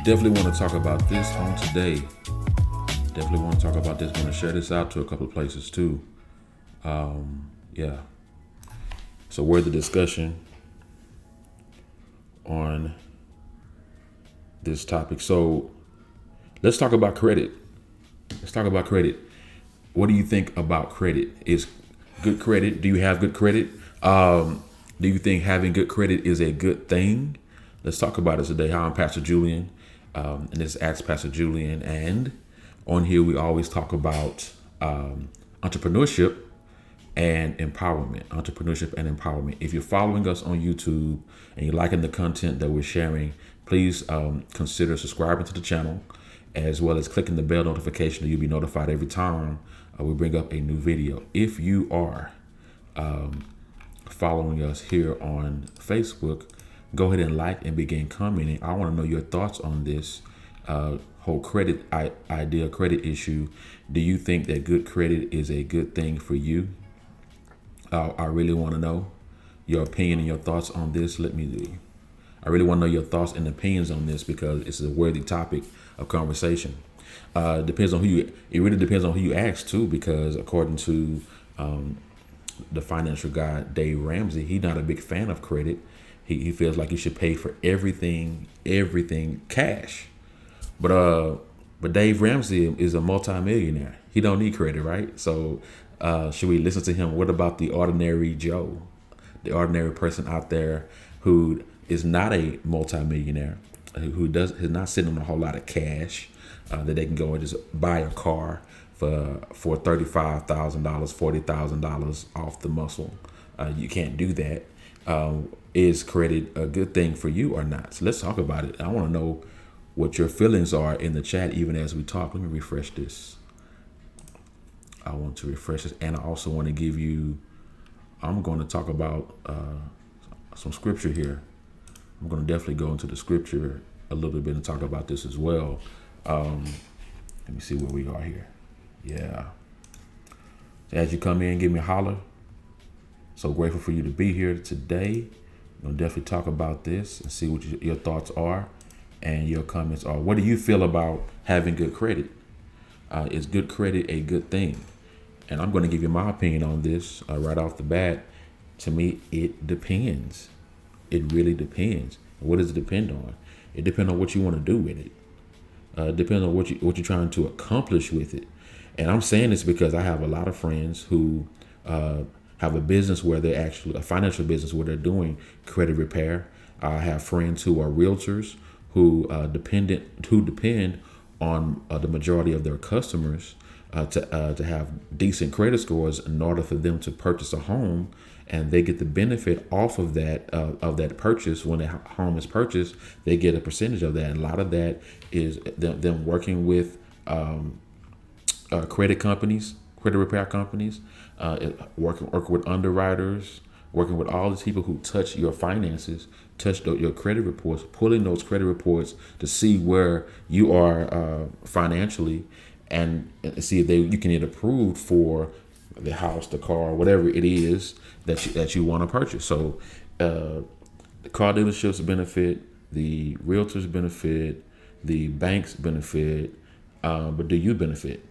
Definitely want to talk about this on today. Definitely want to talk about this. Want to share this out to a couple of places too. Yeah. So worthy discussion on this topic. So let's talk about credit. Let's talk about credit. What do you think about credit? Is good credit? Do you have good credit? Do you think having good credit is a good thing? Let's talk about it today. Hi, I'm Pastor Julian, and this is Ask Pastor Julian. And on here, we always talk about entrepreneurship and empowerment. Entrepreneurship and empowerment. If you're following us on YouTube and you're liking the content that we're sharing, please consider subscribing to the channel, as well as clicking the bell notification so you'll be notified every time we bring up a new video. If you are following us here on Facebook, go ahead and like and begin commenting. I want to know your thoughts on this whole credit idea, credit issue. Do you think that good credit is a good thing for you? I really want to know your opinion and your thoughts on this. I really want to know your thoughts and opinions on this because it's a worthy topic of conversation. Depends on who you. It really depends on who you ask too, because according to the financial guy Dave Ramsey, he's not a big fan of credit. He feels like you should pay for everything cash. But Dave Ramsey is a multimillionaire. He don't need credit, right? So should we listen to him? What about the ordinary Joe, the ordinary person out there who is not a multimillionaire, who is not sitting on a whole lot of cash that they can go and just buy a car for $35,000, $40,000 off the muscle? You can't do that. Is credit a good thing for you or not? So let's talk about it. I want to know what your feelings are in the chat, even as we talk. Let me refresh this. I want to refresh this, and I also want to give you. I'm going to talk about some scripture here. I'm going to definitely go into the scripture a little bit and talk about this as well. Let me see where we are here. Yeah. So as you come in, give me a holler. So grateful for you to be here today. We'll definitely talk about this and see what your thoughts are and your comments are. What do you feel about having good credit? Is good credit a good thing? And I'm going to give you my opinion on this right off the bat. To me, it depends. It really depends. What does it depend on? It depends on what you want to do with it. It depends on what you're trying to accomplish with it. And I'm saying this because I have a lot of friends who have a business where they're actually a financial business where they're doing credit repair. I have friends who are realtors who depend on the majority of their customers to have decent credit scores in order for them to purchase a home, and they get the benefit off of that purchase. When the home is purchased, they get a percentage of that. And a lot of that is them working with credit companies, credit repair companies, working with underwriters, working with all these people who touch your finances, touch your credit reports, pulling those credit reports to see where you are financially, and see if you can get approved for the house, the car, whatever it is that you want to purchase. So the car dealerships benefit, the realtors benefit, the banks benefit, but do you benefit?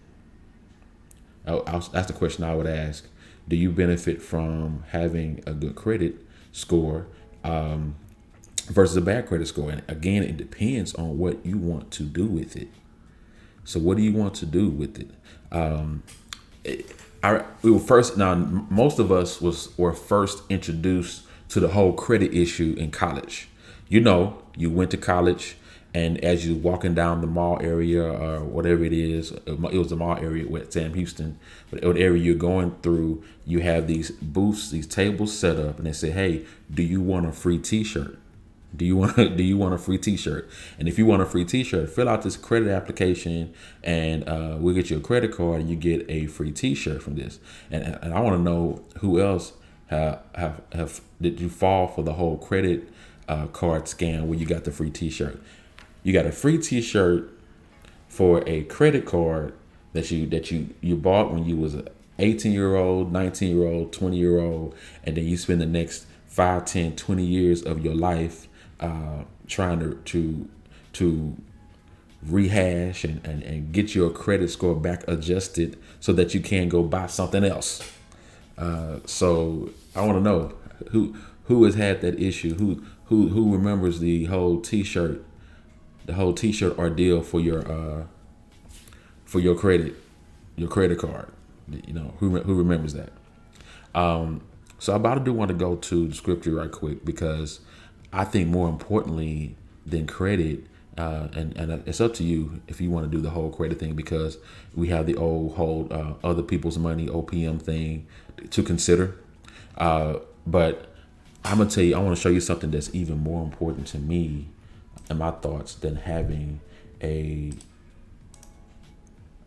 That's the question I would ask. Do you benefit from having a good credit score versus a bad credit score? And again, it depends on what you want to do with it. So what do you want to do with it? Most of us were first introduced to the whole credit issue in college. You went to college, and as you're walking down the mall area or whatever it is, it was the mall area with Sam Houston, but the area you're going through, you have these booths, these tables set up, and they say, "Hey, do you want a free T-shirt? Do you want a free T-shirt? And if you want a free T-shirt, fill out this credit application, and we'll get you a credit card, and you get a free T-shirt from this." And I want to know who else did you fall for the whole credit card scam where you got the free T-shirt? You got a free T-shirt for a credit card that you bought when you was an 18-year-old, 19-year-old, 20-year-old, and then you spend the next 5, 10, 20 years of your life trying to rehash and get your credit score back adjusted so that you can go buy something else. So I want to know who has had that issue. Who remembers the whole T-shirt ordeal for your credit card. You know, who remembers that? So I do want to go to the scripture right quick, because I think more importantly than credit, and it's up to you if you want to do the whole credit thing, because we have the old whole other people's money, OPM thing to consider. But I'm gonna tell you, I want to show you something that's even more important to me and my thoughts than having a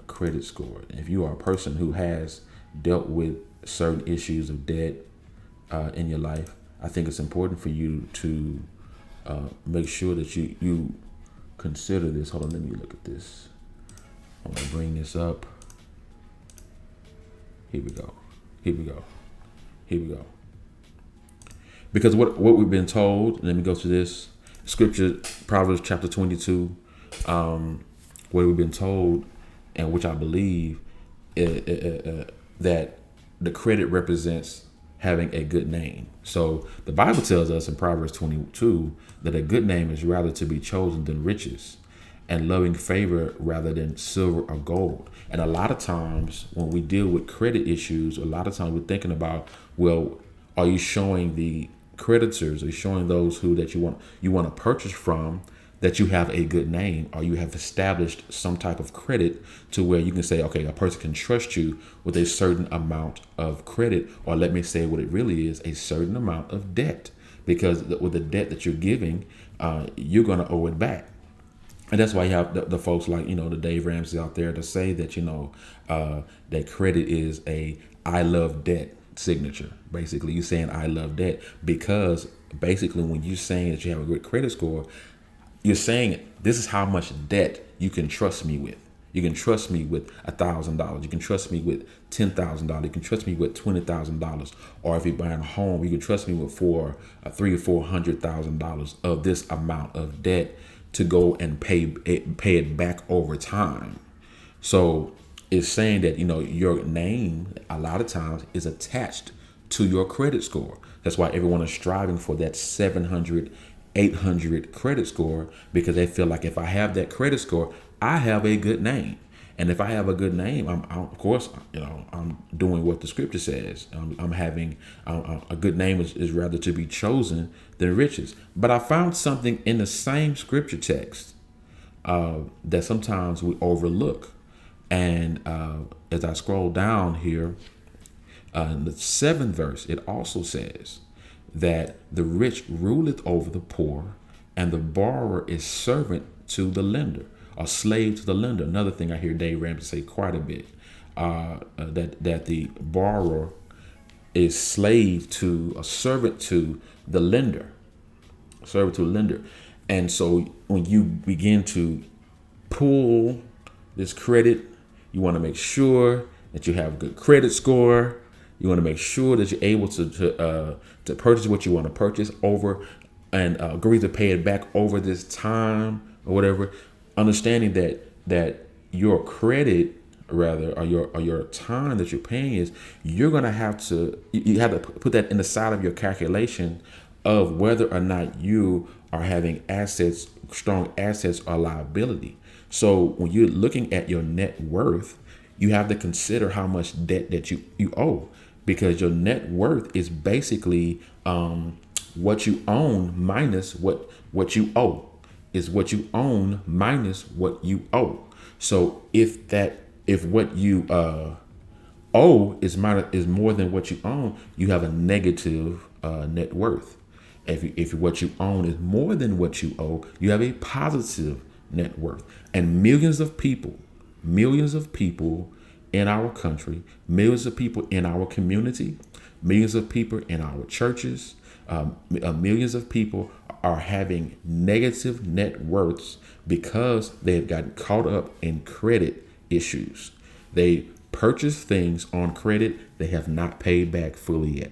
credit score. If you are a person who has dealt with certain issues of debt in your life, I think it's important for you to make sure that you consider this. Hold on, let me look at this. I'm gonna bring this up. Here we go. Because what we've been told, let me go to this scripture, Proverbs chapter 22, what we've been told, and which I believe that the credit represents having a good name. So the Bible tells us in Proverbs 22 that a good name is rather to be chosen than riches, and loving favor rather than silver or gold. And a lot of times when we deal with credit issues, a lot of times we're thinking about, well, are you showing the creditors, are you showing those that you want to purchase from, that you have a good name, or you have established some type of credit to where you can say, okay, a person can trust you with a certain amount of credit, or let me say what it really is, a certain amount of debt, because with the debt that you're giving, you're going to owe it back. And that's why you have the folks like, the Dave Ramsey out there to say that, that credit is a I love debt signature. Basically, you're saying I love debt, because basically when you're saying that you have a good credit score, you're saying this is how much debt you can trust me with. You can trust me with $1,000. You can trust me with $10,000. You can trust me with $20,000. Or if you're buying a home, you can trust me with $300,000 or $400,000 of this amount of debt to go and pay it back over time. So it's saying that your name a lot of times is attached to your credit score. That's why everyone is striving for that 700, 800 credit score, because they feel like if I have that credit score, I have a good name. And if I have a good name, of course, I'm doing what the scripture says. I'm having a good name is rather to be chosen than riches. But I found something in the same scripture text that sometimes we overlook. And as I scroll down here, in the 7th verse, it also says that the rich ruleth over the poor, and the borrower is servant to the lender, or slave to the lender. Another thing I hear Dave Ramsey say quite a bit, that the borrower is slave to, a servant to the lender, And so when you begin to pull this credit, you want to make sure that you have a good credit score. You want to make sure that you're able to purchase what you want to purchase over, and agree to pay it back over this time or whatever. Understanding that your credit, rather, or your time that you're paying is, you're gonna have to put that in the side of your calculation of whether or not you are having assets, strong assets, or liability. So when you're looking at your net worth, you have to consider how much debt that you owe, because your net worth is basically what you own minus what you owe. Is what you own minus what you owe. So if what you owe is more than what you own, you have a negative net worth. If what you own is more than what you owe, you have a positive net worth. And millions of people in our country, millions of people in our community, millions of people in our churches, millions of people are having negative net worths because they have gotten caught up in credit issues. They purchase things on credit they have not paid back fully yet.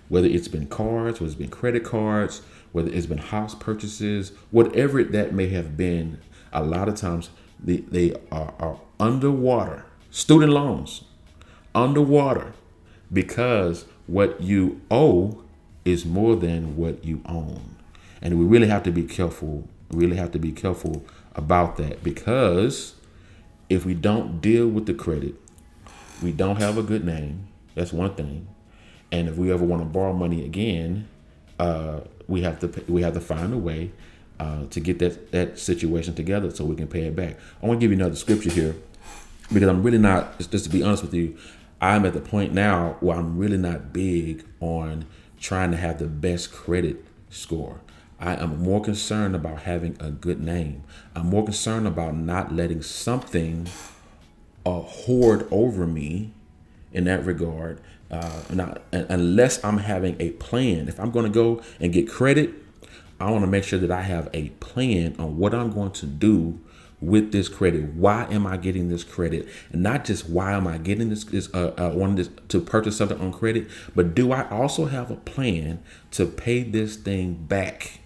Whether it's been cards, whether it's been credit cards, whether it's been house purchases, whatever that may have been, a lot of times They are underwater. Student loans, underwater, because what you owe is more than what you own. And we really have to be careful, about that, because if we don't deal with the credit, we don't have a good name. That's one thing. And if we ever want to borrow money again, we have to find a way to get that situation together so we can pay it back. I want to give you another scripture here, because I'm really not, just to be honest with you, I'm at the point now where I'm really not big on trying to have the best credit score. I am more concerned about having a good name. I'm more concerned about not letting something hoard over me in that regard. Unless I'm having a plan. If I'm going to go and get credit, I want to make sure that I have a plan on what I'm going to do with this credit. Why am I getting this credit? And not just why am I getting wanting to purchase something on credit, but do I also have a plan to pay this thing back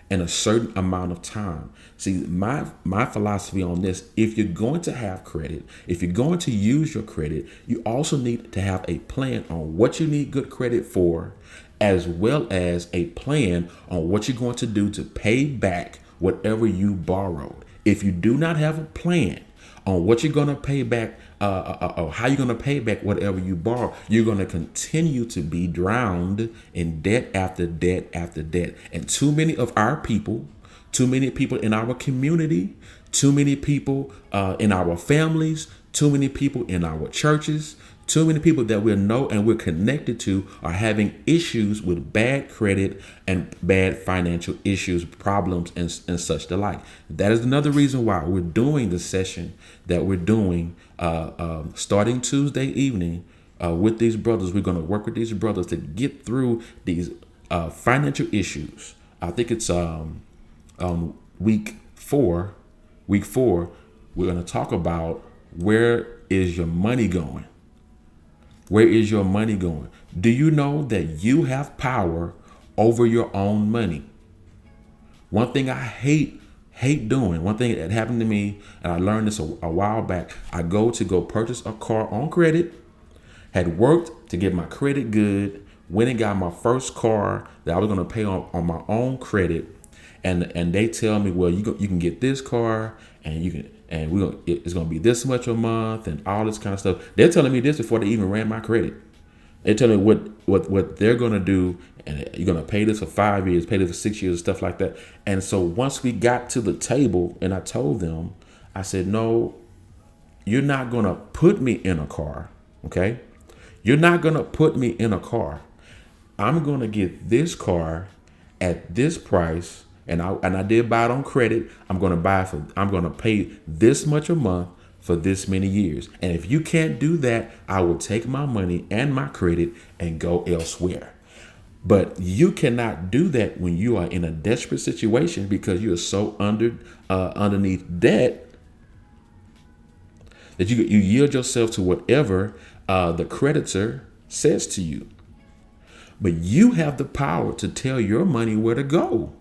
in a certain amount of time? See, my philosophy on this, if you're going to have credit, if you're going to use your credit, you also need to have a plan on what you need good credit for, as well as a plan on what you're going to do to pay back whatever you borrowed. If you do not have a plan on what you're going to pay back, or how you're going to pay back whatever you borrow, you're going to continue to be drowned in debt after debt after debt. And too many people in our community, too many people in our families, too many people in our churches, too many people that we know and we're connected to are having issues with bad credit and bad financial issues, problems, and such the like. That is another reason why we're doing the session that we're doing starting Tuesday evening with these brothers. We're going to work with these brothers to get through these financial issues. I think it's week four. We're going to talk about, where is your money going? Where is your money going? Do you know that you have power over your own money? One thing I hate doing, one thing that happened to me, and I learned this a while back, I go purchase a car on credit, had worked to get my credit good, went and got my first car that I was going to pay on my own credit, and they tell me, well, you can get this car, and it's going to be this much a month, and all this kind of stuff. They're telling me this before they even ran my credit. They're telling me what they're going to do, and you're going to pay this for 5 years, pay this for 6 years, stuff like that. And so once we got to the table and I told them, I said, no, you're not going to put me in a car. Okay. You're not going to put me in a car. I'm going to get this car at this price. And I did buy it on credit. I'm going to pay this much a month for this many years. And if you can't do that, I will take my money and my credit and go elsewhere. But you cannot do that when you are in a desperate situation, because you are so underneath debt that you yield yourself to whatever the creditor says to you. But you have the power to tell your money where to go.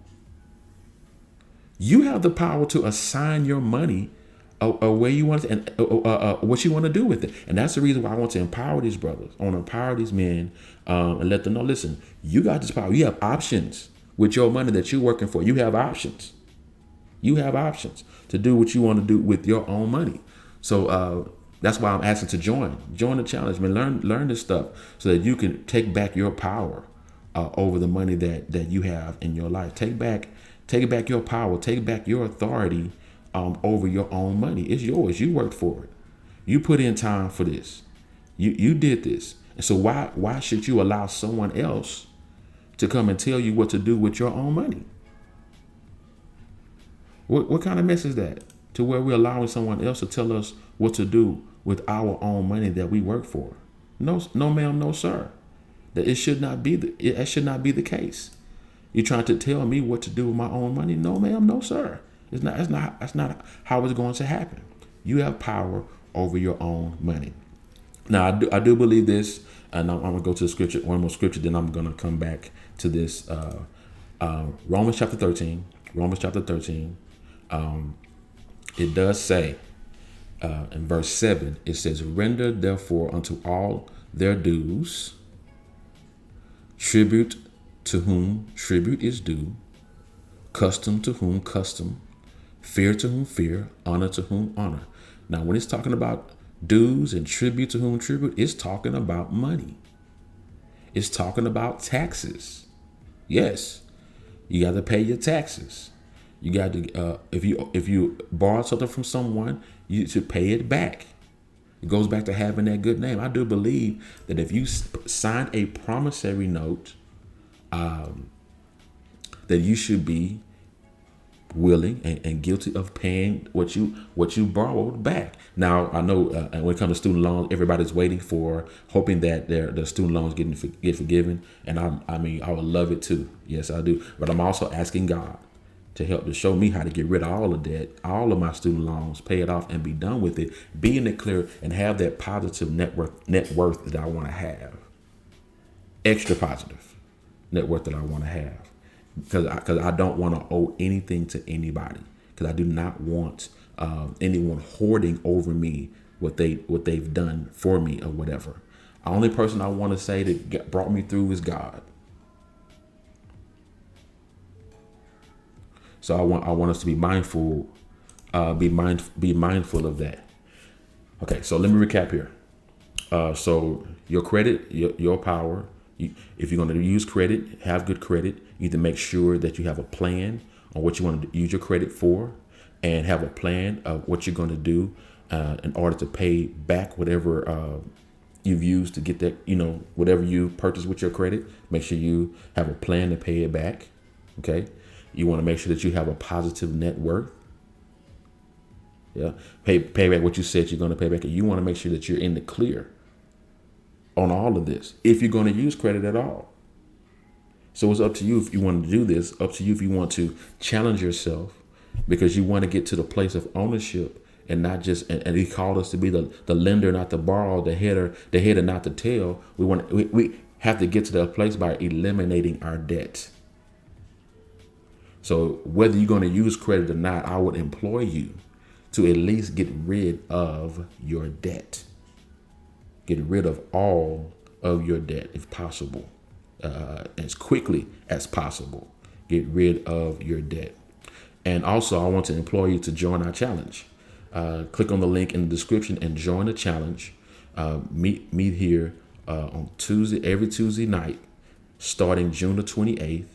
You have the power to assign your money where you want it, and what you want to do with it. And that's the reason why I want to empower these brothers. I want to empower these men and let them know, listen, you got this power. You have options with your money that you're working for. You have options. You have options to do what you want to do with your own money. So that's why I'm asking to join the challenge, man. Learn this stuff so that you can take back your power over the money that you have in your life. Take back your power. Take back your authority over your own money. It's yours. You worked for it. You put in time for this. You did this. And so why should you allow someone else to come and tell you what to do with your own money? What kind of mess is that? To where we're allowing someone else to tell us what to do with our own money that we work for? No, ma'am, no, sir. That should not be the case. You're trying to tell me what to do with my own money? No, ma'am, no, sir. That's not how it's going to happen. You have power over your own money. Now, I do believe this, and I'm going to go to the scripture, one more scripture, then I'm going to come back to this. Romans chapter 13. it does say in verse 7, it says, "Render therefore unto all their dues, tribute to whom tribute is due, custom to whom custom, fear to whom fear, honor to whom honor." Now, when it's talking about dues and tribute to whom tribute, it's talking about money. It's talking about taxes. Yes, you got to pay your taxes. You got to if you borrow something from someone, you should pay it back. It goes back to having that good name. I do believe that if you sign a promissory note, that you should be willing and guilty of paying what you borrowed back. Now, I know when it comes to student loans, everybody's waiting for, hoping that the student loans get forgiven, and I mean, I would love it too. Yes, I do. But I'm also asking God to help to show me how to get rid of all of that, all of my student loans, pay it off, and be done with it, be in the clear, and have that positive net worth that I want to have, extra positive net worth that I want to have. Because I don't want to owe anything to anybody. Because I do not want anyone hoarding over me what they've done for me or whatever. The only person I want to say that brought me through is God. So I want us to be mindful, be mindful of that. Okay, so let me recap here. So your credit, your power. If you're going to use credit, have good credit. You need to make sure that you have a plan on what you want to use your credit for, and have a plan of what you're going to do in order to pay back whatever you've used to get that, whatever you purchased with your credit. Make sure you have a plan to pay it back. Okay. You want to make sure that you have a positive net worth. Yeah. Pay back what you said you're going to pay back. And you want to make sure that you're in the clear on all of this, if you're going to use credit at all. So it's up to you if you want to do this, up to you if you want to challenge yourself, because you want to get to the place of ownership, and not just, and he called us to be the lender, not the borrower, the header, not the tail. We have to get to that place by eliminating our debt. So whether you're going to use credit or not, I would implore you to at least get rid of your debt. Get rid of all of your debt if possible, as quickly as possible. Get rid of your debt. And also, I want to implore you to join our challenge. Click on the link in the description and join the challenge. Meet here on every Tuesday night, starting June the 28th,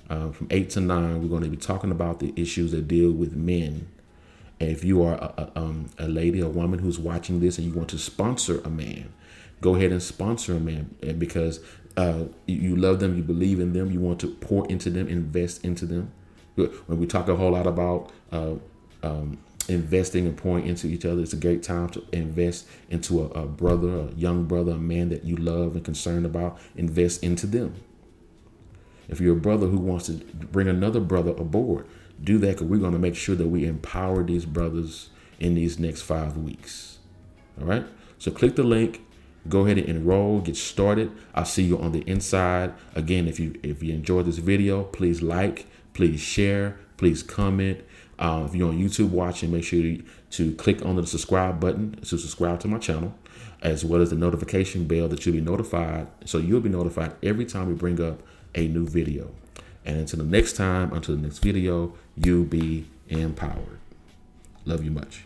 from 8 to 9. We're going to be talking about the issues that deal with men. And if you are a lady, a woman who's watching this, and you want to sponsor a man, go ahead and sponsor a man, because you love them, you believe in them, you want to pour into them, invest into them. When we talk a whole lot about investing and pouring into each other, it's a great time to invest into a brother, a young brother, a man that you love and concerned about. Invest into them. If you're a brother who wants to bring another brother aboard, do that, because we're going to make sure that we empower these brothers in these next 5 weeks. All right. So click the link, go ahead and enroll, get started. I'll see you on the inside. Again, if you enjoyed this video, please like, please share, please comment. If you're on YouTube watching, make sure to click on the subscribe button to subscribe to my channel, as well as the notification bell that you'll be notified. So you'll be notified every time we bring up a new video. And until the next time, until the next video, you be empowered. Love you much.